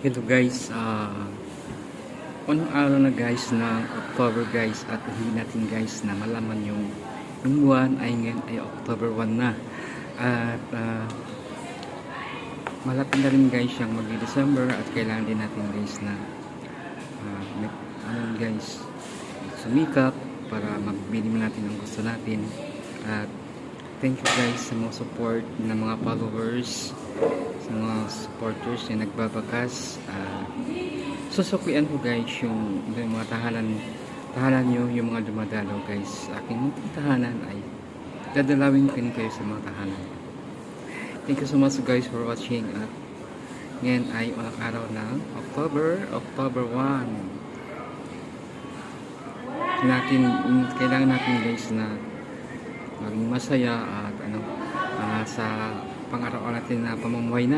Hello guys, unang araw na guys ng October guys, at hindi natin guys na malaman yung buwan ay ngayon ay October 1 na, at malapit na rin guys siyang mag-December, at kailangan din natin guys na guys sumikap para magbili natin ang gusto natin. At thank you guys sa mga support ng mga followers, sa mga supporters na nagbabakas. Susuklian ko guys yung mga tahanan nyo, yung mga dumadalaw guys sa aking munting tahanan, ay dadalawin ko kayo sa mga tahanan. Thank you so much guys for watching. At ngayon ay unang araw ng October 1. Kailangan natin guys na maging masaya at sa pang-araw natin na pamumuhay natin.